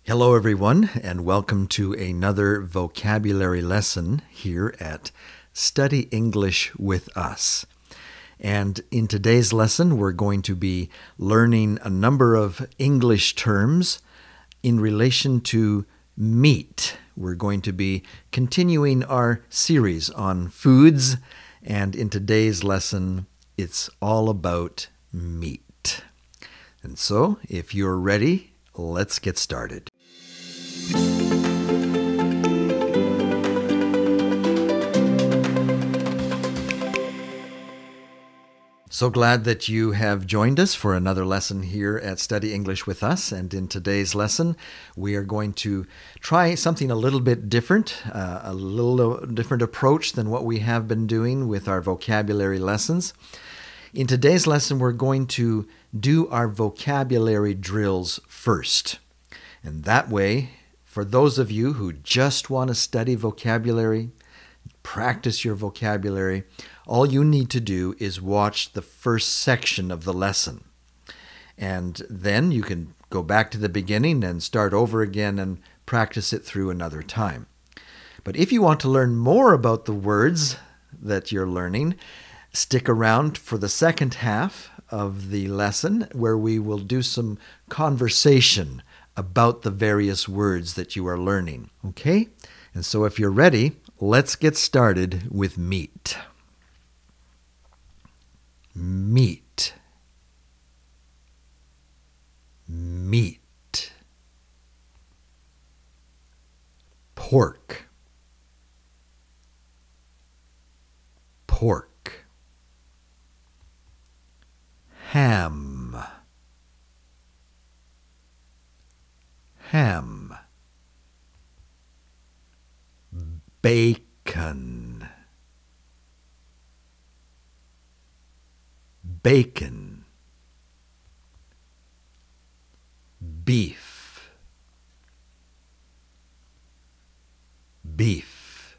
Hello, everyone, and welcome to another vocabulary lesson here at Study English with Us. And in today's lesson, we're going to be learning a number of English terms in relation to meat. We're going to be continuing our series on foods, and in today's lesson, it's all about meat. And so, if you're ready, let's get started. So glad that you have joined us for another lesson here at Study English with Us. And in today's lesson, we are going to try something a little bit different, a little different approach than what we have been doing with our vocabulary lessons. In today's lesson, we're going to do our vocabulary drills first. And that way, for those of you who just want to study vocabulary, practice your vocabulary, all you need to do is watch the first section of the lesson. And then you can go back to the beginning and start over again and practice it through another time. But if you want to learn more about the words that you're learning, stick around for the second half of the lesson where we will do some conversation about the various words that you are learning. Okay? And so if you're ready, let's get started with meat. Meat. Meat. Pork. Pork. Ham. Ham. Bacon. Bacon. Beef. Beef.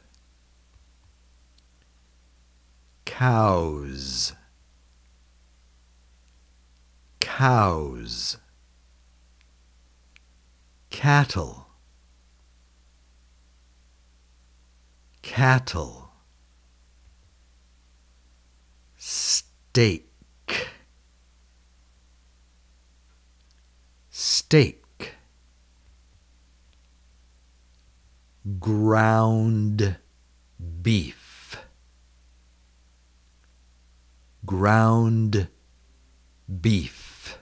Cows. Cows. Cattle. Cattle. Steak. Steak. Ground beef. Ground beef.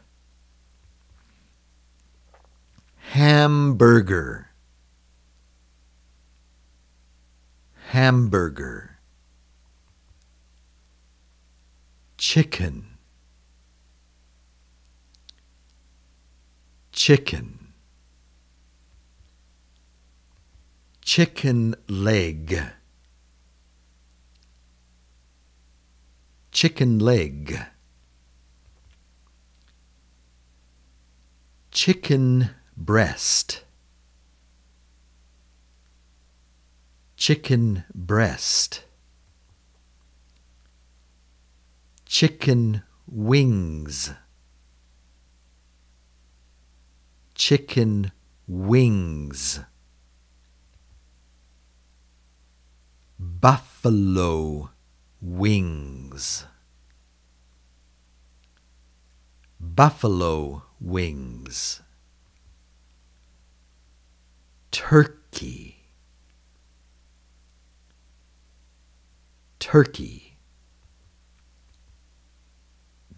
Hamburger. Hamburger. Chicken. Chicken. Chicken leg. Chicken leg. Chicken breast. Chicken breast. Chicken wings. Chicken wings. Buffalo wings. Buffalo wings. Turkey. Turkey.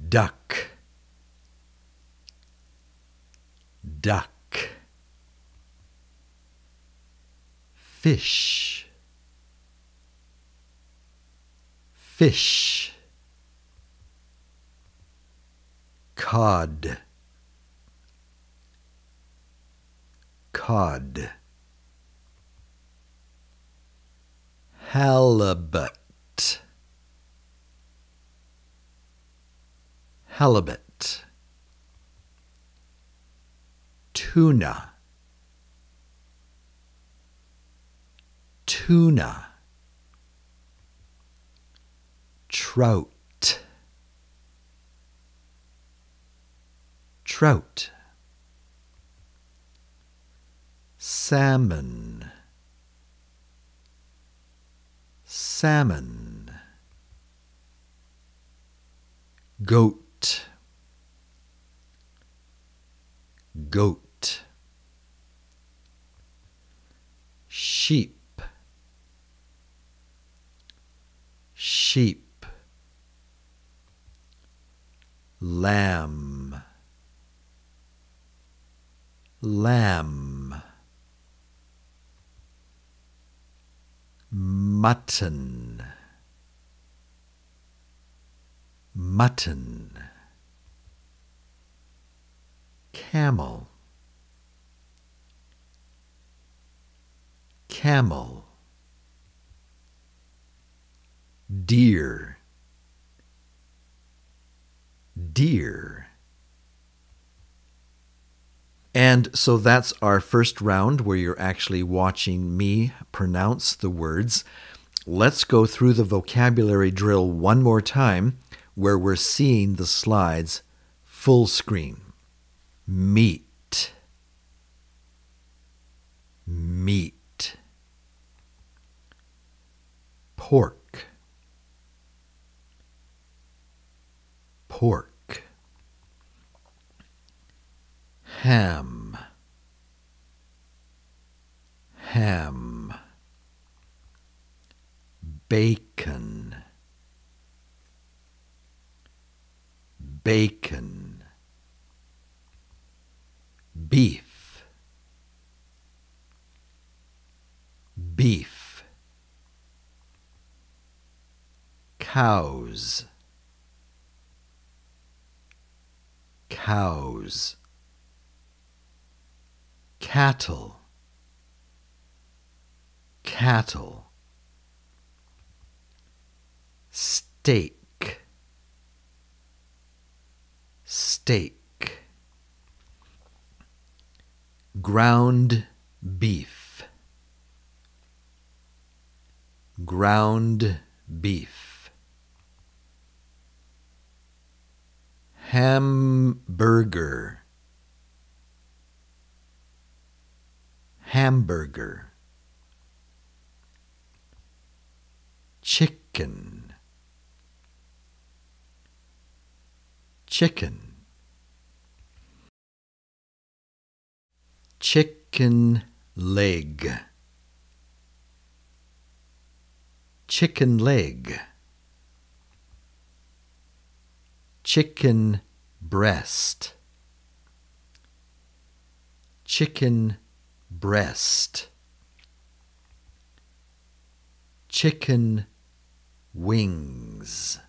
Duck. Duck. Fish. Fish. Cod. Cod. Halibut. Halibut. Tuna. Tuna. Trout. Trout. salmon, salmon. Goat, goat. Sheep, sheep. Lamb, lamb. Mutton, mutton. Camel, camel. Deer, deer. And so that's our first round where you're actually watching me pronounce the words. Let's go through the vocabulary drill one more time where we're seeing the slides full screen. Meat, meat. Pork, pork. Ham, ham. Bacon, bacon. Beef, beef. Cows, cows. Cattle, cattle. Steak, steak. Ground beef, ground beef. Hamburger, hamburger. Chicken, chicken. Chicken leg, chicken leg. Chicken breast, chicken breast. Chicken wings,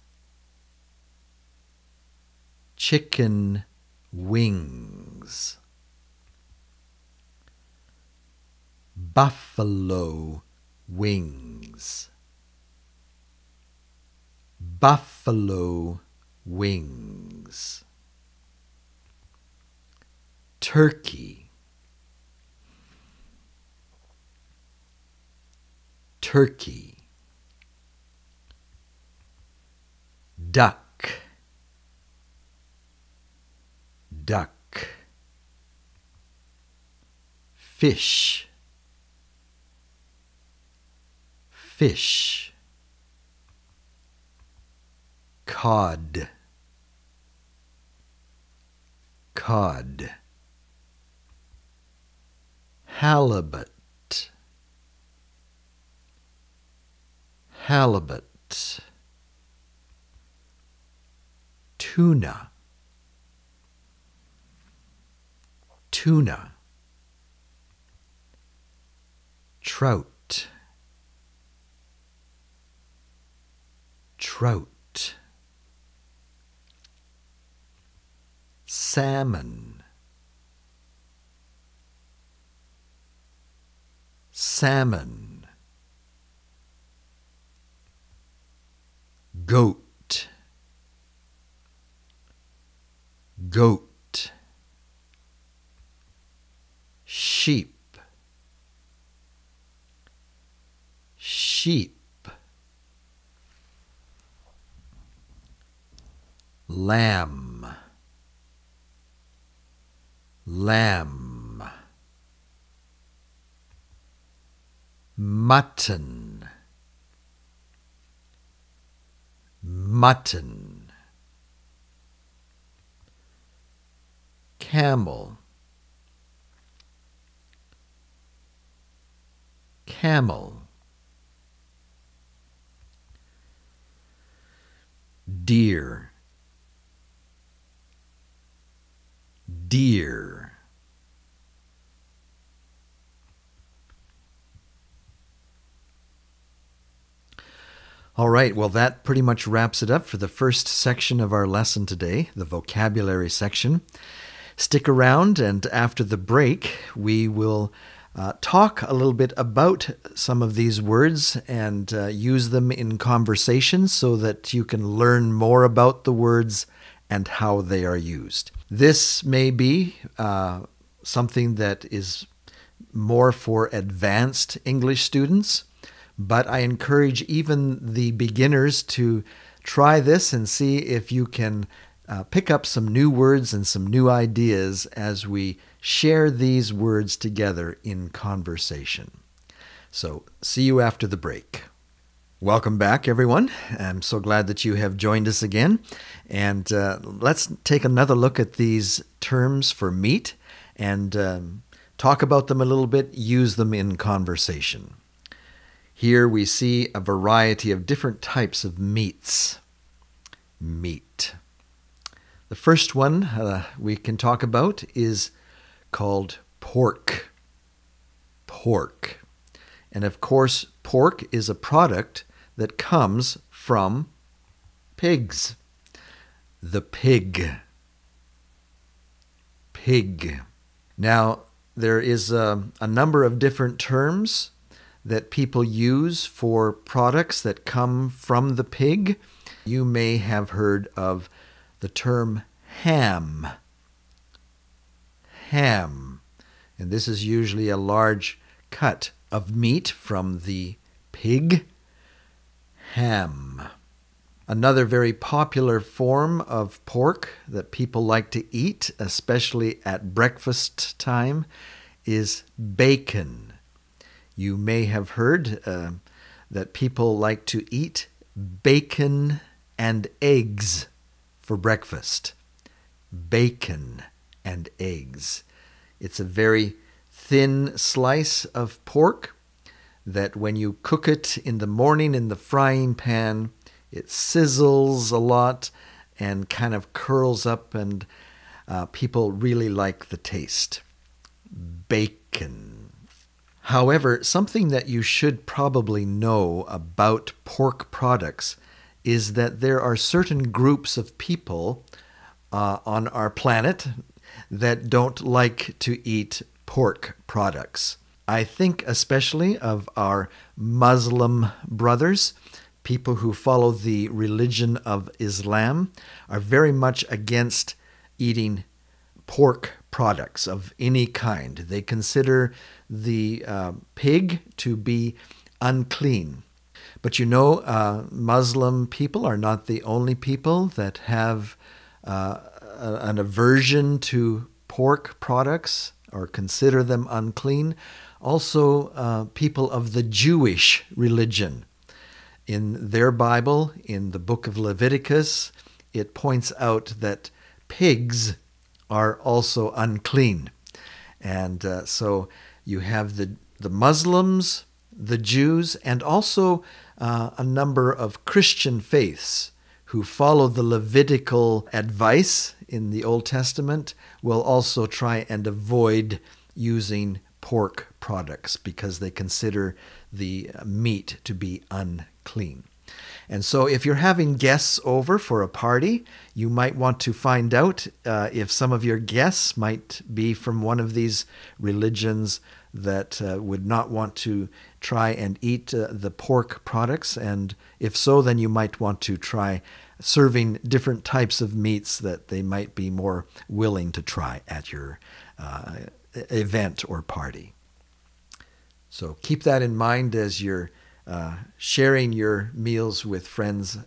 chicken wings. Buffalo wings, buffalo wings. Turkey, turkey. Duck, duck. Fish, fish. Cod, cod. Halibut, halibut. Tuna, tuna. Trout, trout. Salmon, salmon. Goat, goat. Sheep, sheep. Lamb, lamb. mutton, mutton. Camel, camel. Deer, deer. All right, well, that pretty much wraps it up for the first section of our lesson today, the vocabulary section. Stick around, and after the break, we will talk a little bit about some of these words and use them in conversation so that you can learn more about the words and how they are used. This may be something that is more for advanced English students, but I encourage even the beginners to try this and see if you can pick up some new words and some new ideas as we share these words together in conversation. So, see you after the break. Welcome back, everyone. I'm so glad that you have joined us again. And let's take another look at these terms for meat and talk about them a little bit, use them in conversation. Here we see a variety of different types of meats. Meat. The first one we can talk about is called pork. Pork. And of course, pork is a product that comes from pigs. The pig. Pig. Now, there is a number of different terms that people use for products that come from the pig. You may have heard of the term ham. Ham. And this is usually a large cut of meat from the pig. Ham. Another very popular form of pork that people like to eat, especially at breakfast time, is bacon. You may have heard that people like to eat bacon and eggs for breakfast. Bacon and eggs. It's a very thin slice of pork that when you cook it in the morning in the frying pan, it sizzles a lot and kind of curls up, and people really like the taste. Bacon. However, something that you should probably know about pork products is that there are certain groups of people on our planet that don't like to eat pork products. I think especially of our Muslim brothers. People who follow the religion of Islam are very much against eating pork products of any kind. They consider the pig to be unclean. But you know, Muslim people are not the only people that have an aversion to pork products or consider them unclean. Also, people of the Jewish religion. In their Bible, in the book of Leviticus, it points out that pigs are also unclean. And so you have the Muslims, the Jews, and also a number of Christian faiths who follow the Levitical advice in the Old Testament will also try and avoid using pork products because they consider the meat to be unclean. And so if you're having guests over for a party, you might want to find out if some of your guests might be from one of these religions that would not want to try and eat the pork products. And if so, then you might want to try serving different types of meats that they might be more willing to try at your event or party. So keep that in mind as you're sharing your meals with friends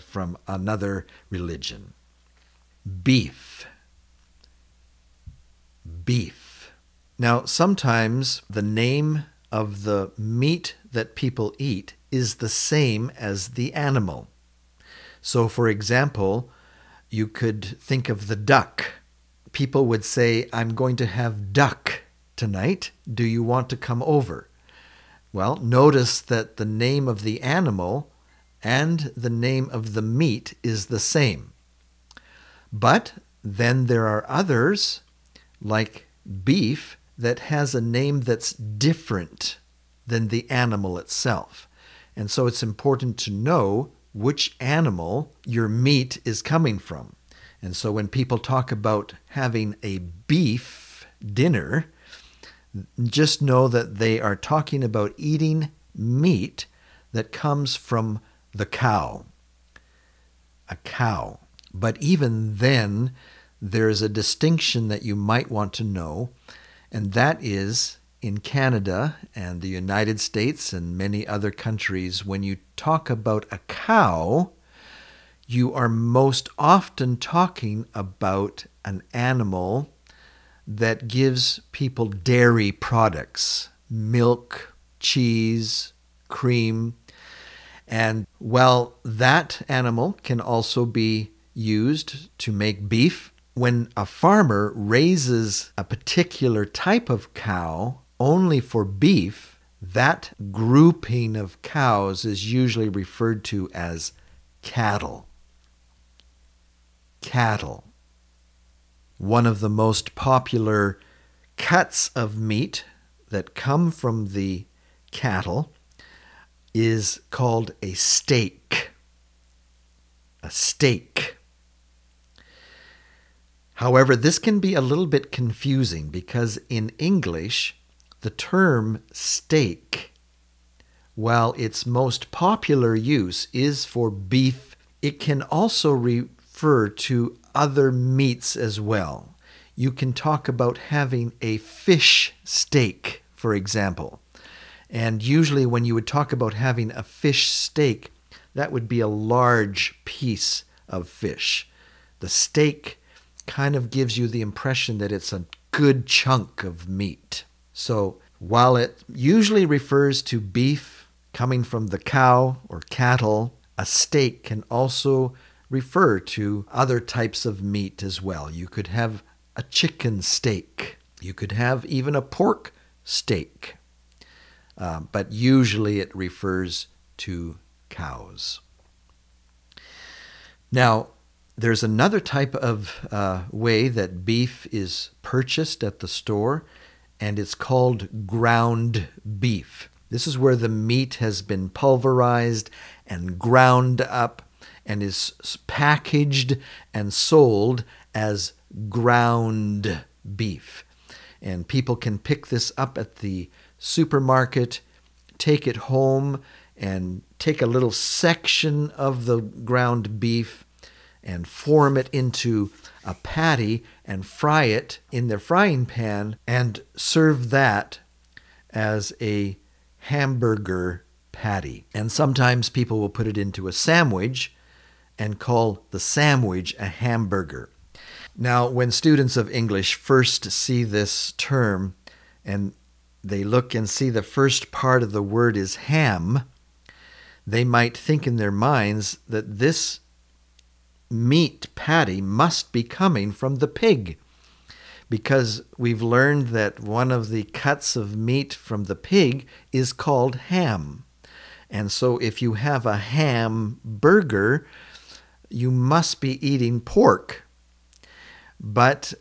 from another religion. Beef. Beef. Now, sometimes the name of the meat that people eat is the same as the animal. So, for example, you could think of the duck. People would say, I'm going to have duck tonight. Do you want to come over? Well, notice that the name of the animal and the name of the meat is the same. But then there are others, like beef, that has a name that's different than the animal itself. And so it's important to know which animal your meat is coming from. And so when people talk about having a beef dinner, just know that they are talking about eating meat that comes from the cow. A cow. But even then, there's a distinction that you might want to know, and that is in Canada and the United States and many other countries, when you talk about a cow, you are most often talking about an animal that gives people dairy products, milk, cheese, cream. And while that animal can also be used to make beef, when a farmer raises a particular type of cow only for beef, that grouping of cows is usually referred to as cattle. Cattle. One of the most popular cuts of meat that come from the cattle is called a steak. A steak. However, this can be a little bit confusing because in English, the term steak, while its most popular use is for beef, it can also refer to other meats as well. You can talk about having a fish steak, for example. And usually when you would talk about having a fish steak, that would be a large piece of fish. The steak kind of gives you the impression that it's a good chunk of meat. So while it usually refers to beef coming from the cow or cattle, a steak can also refer to other types of meat as well. You could have a chicken steak. You could have even a pork steak. But usually it refers to cows. Now, there's another type of way that beef is purchased at the store, and it's called ground beef. This is where the meat has been pulverized and ground up and is packaged and sold as ground beef. And people can pick this up at the supermarket, take it home, and take a little section of the ground beef and form it into a patty and fry it in their frying pan and serve that as a hamburger patty. And sometimes people will put it into a sandwich and call the sandwich a hamburger. Now, when students of English first see this term and they look and see the first part of the word is ham, they might think in their minds that this meat patty must be coming from the pig, because we've learned that one of the cuts of meat from the pig is called ham. And so if you have a ham burger, you must be eating pork. But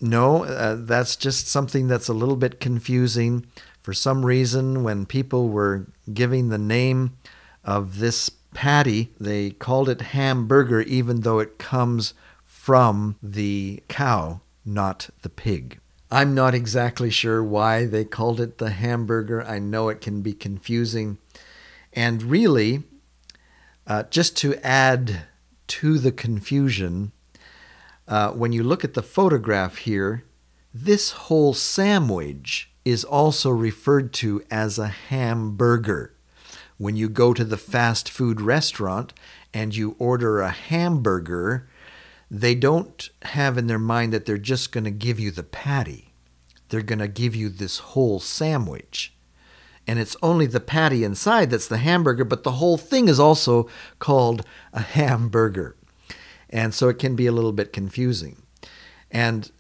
no, that's just something that's a little bit confusing. For some reason, when people were giving the name of this patty, they called it hamburger even though it comes from the cow, not the pig. I'm not exactly sure why they called it the hamburger. I know it can be confusing. And really, just to add to the confusion, when you look at the photograph here, this whole sandwich is also referred to as a hamburger. When you go to the fast food restaurant and you order a hamburger, they don't have in their mind that they're just going to give you the patty. They're going to give you this whole sandwich. and it's only the patty inside that's the hamburger, but the whole thing is also called a hamburger. And so it can be a little bit confusing. And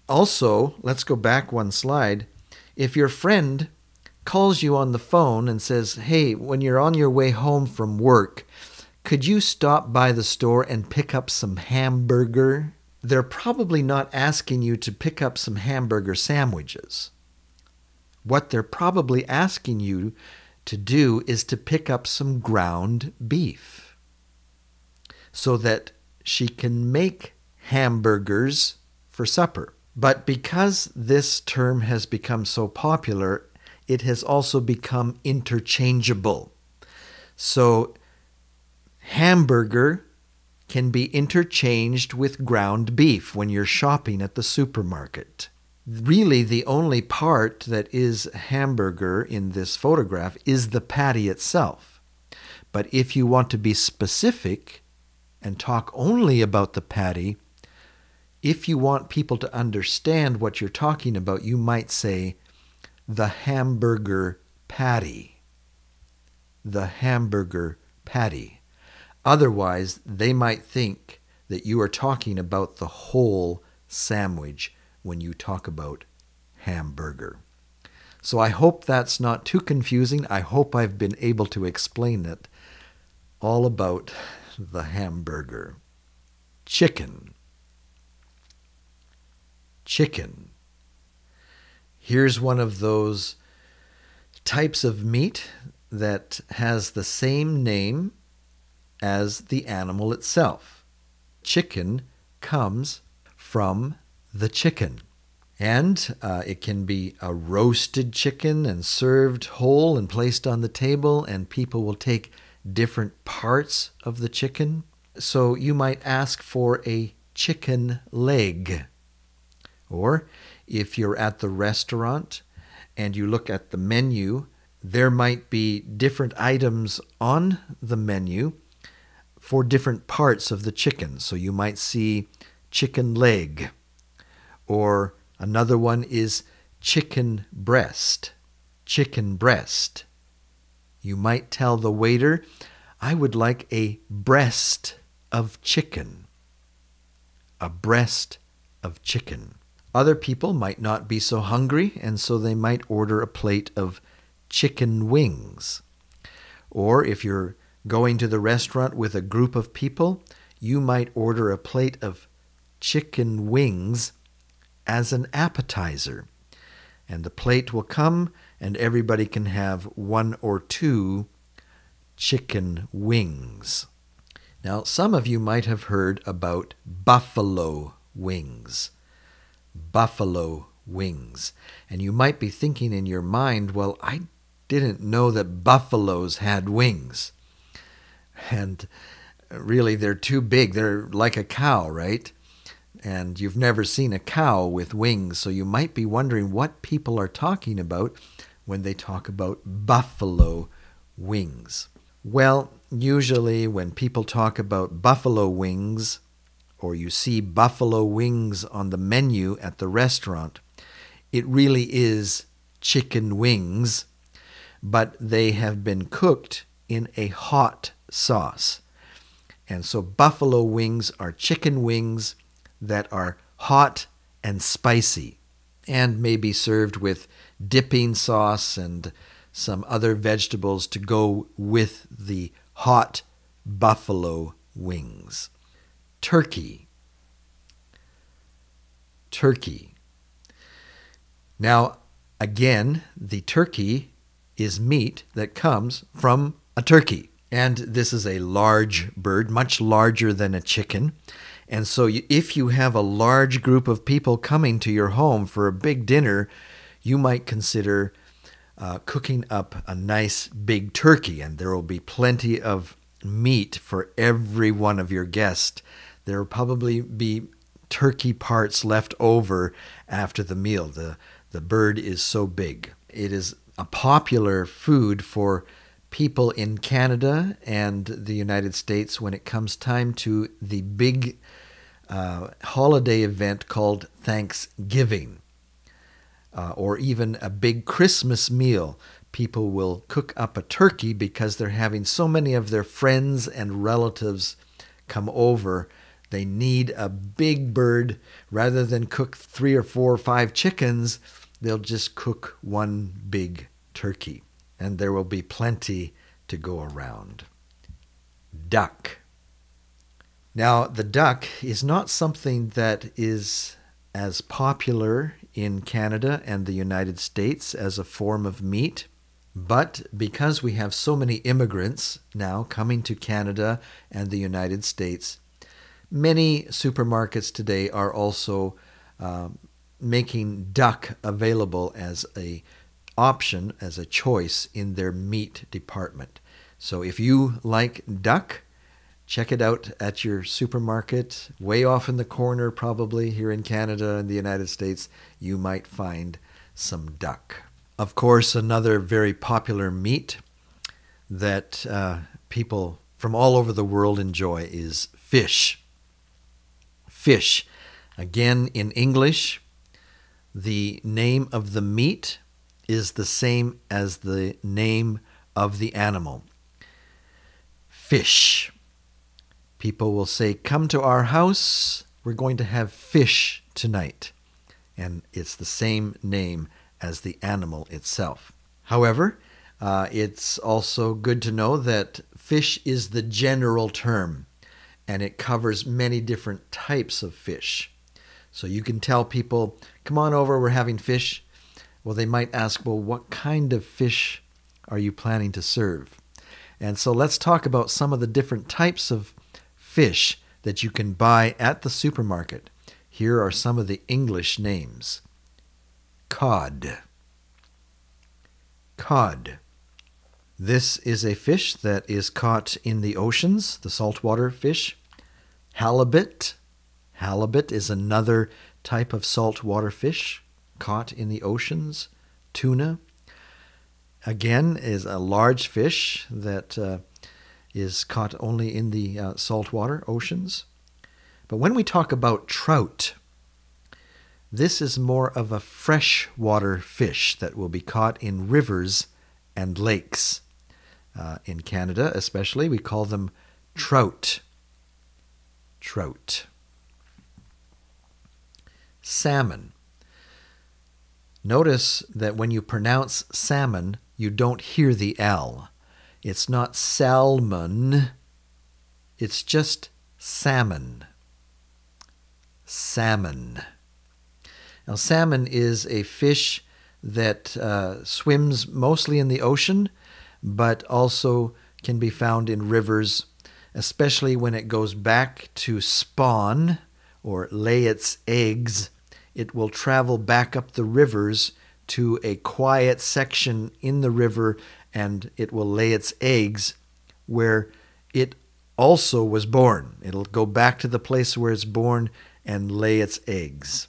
also, let's go back one slide. If your friend calls you on the phone and says, hey, when you're on your way home from work, could you stop by the store and pick up some hamburger? They're probably not asking you to pick up some hamburger sandwiches. What they're probably asking you to do is to pick up some ground beef so that she can make hamburgers for supper. But because this term has become so popular, it has also become interchangeable. So hamburger can be interchanged with ground beef when you're shopping at the supermarket. Really, the only part that is hamburger in this photograph is the patty itself. But if you want to be specific and talk only about the patty, if you want people to understand what you're talking about, you might say the hamburger patty. The hamburger patty. Otherwise, they might think that you are talking about the whole sandwich when you talk about hamburger. So I hope that's not too confusing. I hope I've been able to explain it all about the hamburger. Chicken. Chicken. Here's one of those types of meat that has the same name as the animal itself. Chicken comes from the chicken. And it can be a roasted chicken and served whole and placed on the table, and people will take different parts of the chicken. So you might ask for a chicken leg. Or if you're at the restaurant and you look at the menu, there might be different items on the menu for different parts of the chicken. So you might see chicken leg, or another one is chicken breast. Chicken breast. You might tell the waiter, I would like a breast of chicken. A breast of chicken. Other people might not be so hungry, and so they might order a plate of chicken wings. Or if you're going to the restaurant with a group of people, you might order a plate of chicken wings as an appetizer. And the plate will come, and everybody can have 1 or 2 chicken wings. Now, some of you might have heard about buffalo wings. Buffalo wings. And you might be thinking in your mind, well, I didn't know that buffaloes had wings. And really, they're too big. They're like a cow, right? And you've never seen a cow with wings, so you might be wondering what people are talking about when they talk about buffalo wings. Well, usually when people talk about buffalo wings, or you see buffalo wings on the menu at the restaurant, it really is chicken wings, but they have been cooked in a hot sauce. And so buffalo wings are chicken wings that are hot and spicy, and may be served with dipping sauce and some other vegetables to go with the hot buffalo wings. Turkey. Turkey. Now, again, the turkey is meat that comes from a turkey. And this is a large bird, much larger than a chicken. And so if you have a large group of people coming to your home for a big dinner, you might consider cooking up a nice big turkey, and there will be plenty of meat for every one of your guests. There will probably be turkey parts left over after the meal. The bird is so big. It is a popular food for people in Canada and the United States when it comes time to the big holiday event called Thanksgiving. or even a big Christmas meal. People will cook up a turkey because they're having so many of their friends and relatives come over. They need a big bird. Rather than cook 3 or 4 or 5 chickens, they'll just cook one big turkey, and there will be plenty to go around. Duck. Now, the duck is not something that is as popular in Canada and the United States as a form of meat, but because we have so many immigrants now coming to Canada and the United States, many supermarkets today are also making duck available as an option, as a choice in their meat department. So if you like duck, check it out at your supermarket. Way off in the corner, probably here in Canada and the United States, you might find some duck. Of course, another very popular meat that people from all over the world enjoy is fish. Fish. Again, in English, the name of the meat is the same as the name of the animal. Fish. People will say, "Come to our house, we're going to have fish tonight." And it's the same name as the animal itself. However, it's also good to know that fish is the general term, and it covers many different types of fish. So you can tell people, "Come on over, we're having fish." Well, they might ask, "Well, what kind of fish are you planning to serve?" And so let's talk about some of the different types of fish that you can buy at the supermarket. Here are some of the English names. Cod. Cod. This is a fish that is caught in the oceans, the saltwater fish. Halibut. Halibut is another type of saltwater fish caught in the oceans. Tuna, again, is a large fish that is caught only in the saltwater oceans. But when we talk about trout, this is more of a freshwater fish that will be caught in rivers and lakes. In Canada especially, we call them trout. Trout. Salmon. Notice that when you pronounce salmon, you don't hear the L. It's not salmon, it's just salmon. Salmon. Now, salmon is a fish that swims mostly in the ocean, but also can be found in rivers, especially when it goes back to spawn or lay its eggs. It will travel back up the rivers to a quiet section in the river, and it will lay its eggs where it also was born. It'll go back to the place where it's born and lay its eggs.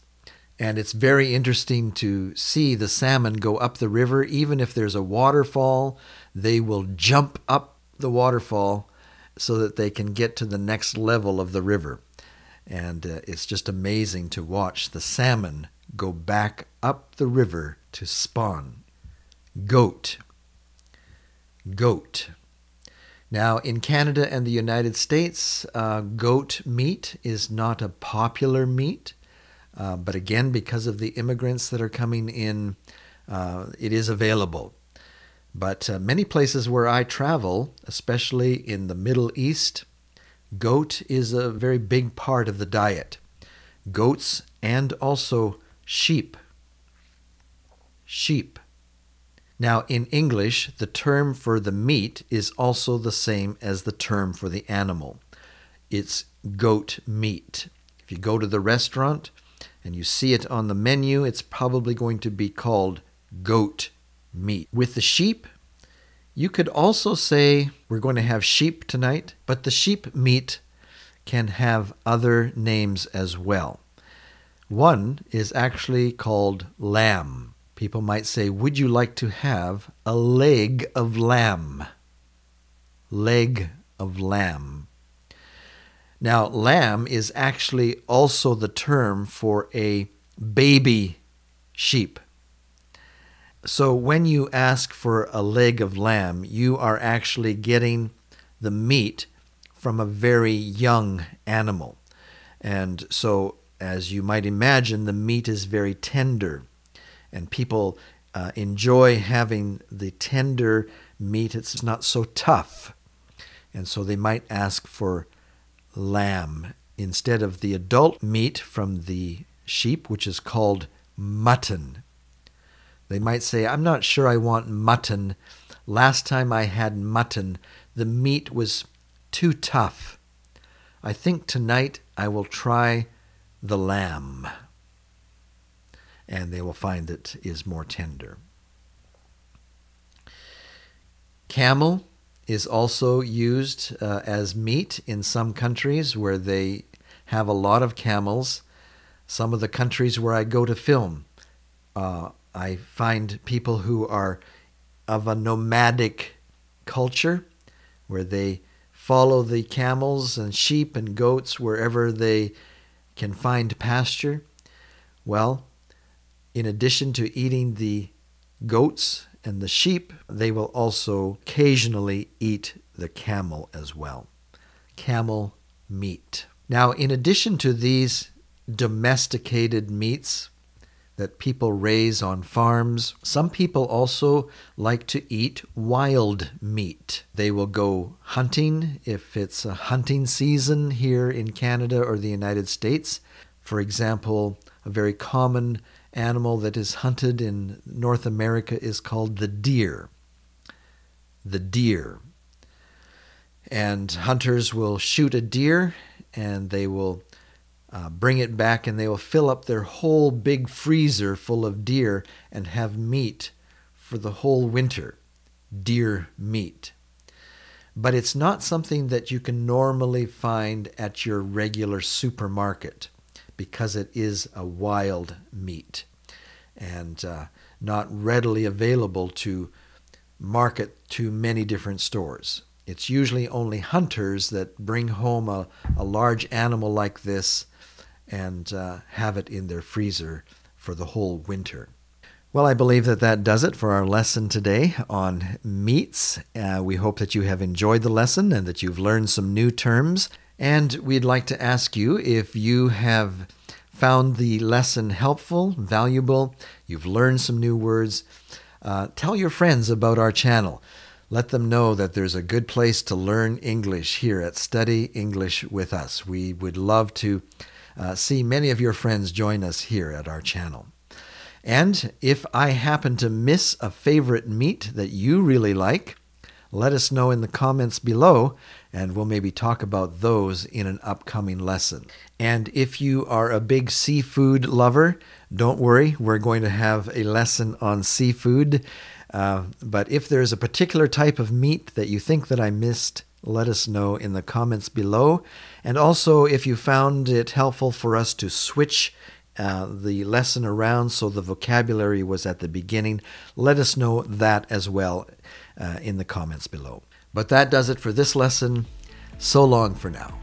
And it's very interesting to see the salmon go up the river. Even if there's a waterfall, they will jump up the waterfall so that they can get to the next level of the river. And it's just amazing to watch the salmon go back up the river to spawn. Goat. Goat. Now, in Canada and the United States, goat meat is not a popular meat. But again, because of the immigrants that are coming in, it is available. But many places where I travel, especially in the Middle East, goat is a very big part of the diet. Goats and also sheep. Sheep. Now, in English, the term for the meat is also the same as the term for the animal. It's goat meat. If you go to the restaurant and you see it on the menu, it's probably going to be called goat meat. With the sheep, you could also say, we're going to have sheep tonight, but the sheep meat can have other names as well. One is actually called lamb. People might say, would you like to have a leg of lamb? Leg of lamb. Now, lamb is actually also the term for a baby sheep. So when you ask for a leg of lamb, you are actually getting the meat from a very young animal. And so, as you might imagine, the meat is very tender. And people enjoy having the tender meat. It's not so tough. And so they might ask for lamb instead of the adult meat from the sheep, which is called mutton. They might say, I'm not sure I want mutton. Last time I had mutton, the meat was too tough. I think tonight I will try the lamb. And they will find it is more tender. Camel is also used as meat in some countries where they have a lot of camels. Some of the countries where I go to film, I find people who are of a nomadic culture where they follow the camels and sheep and goats wherever they can find pasture. Well, in addition to eating the goats and the sheep, they will also occasionally eat the camel as well. Camel meat. Now, in addition to these domesticated meats that people raise on farms, some people also like to eat wild meat. They will go hunting if it's a hunting season here in Canada or the United States. For example, a very common animal that is hunted in North America is called the deer. The deer. And hunters will shoot a deer and they will bring it back and they will fill up their whole big freezer full of deer and have meat for the whole winter. Deer meat. But it's not something that you can normally find at your regular supermarket because it is a wild meat and not readily available to market to many different stores. It's usually only hunters that bring home a large animal like this and have it in their freezer for the whole winter. Well, I believe that does it for our lesson today on meats. We hope that you have enjoyed the lesson and that you've learned some new terms. And we'd like to ask you if you have found the lesson helpful, valuable, you've learned some new words, tell your friends about our channel. Let them know that there's a good place to learn English here at Study English with Us. We would love to see many of your friends join us here at our channel. And if I happen to miss a favorite meat that you really like, let us know in the comments below, and we'll maybe talk about those in an upcoming lesson. And if you are a big seafood lover, don't worry, we're going to have a lesson on seafood. But if there's a particular type of meat that you think that I missed, let us know in the comments below. And also, if you found it helpful for us to switch the lesson around so the vocabulary was at the beginning, let us know that as well in the comments below. But that does it for this lesson. So long for now.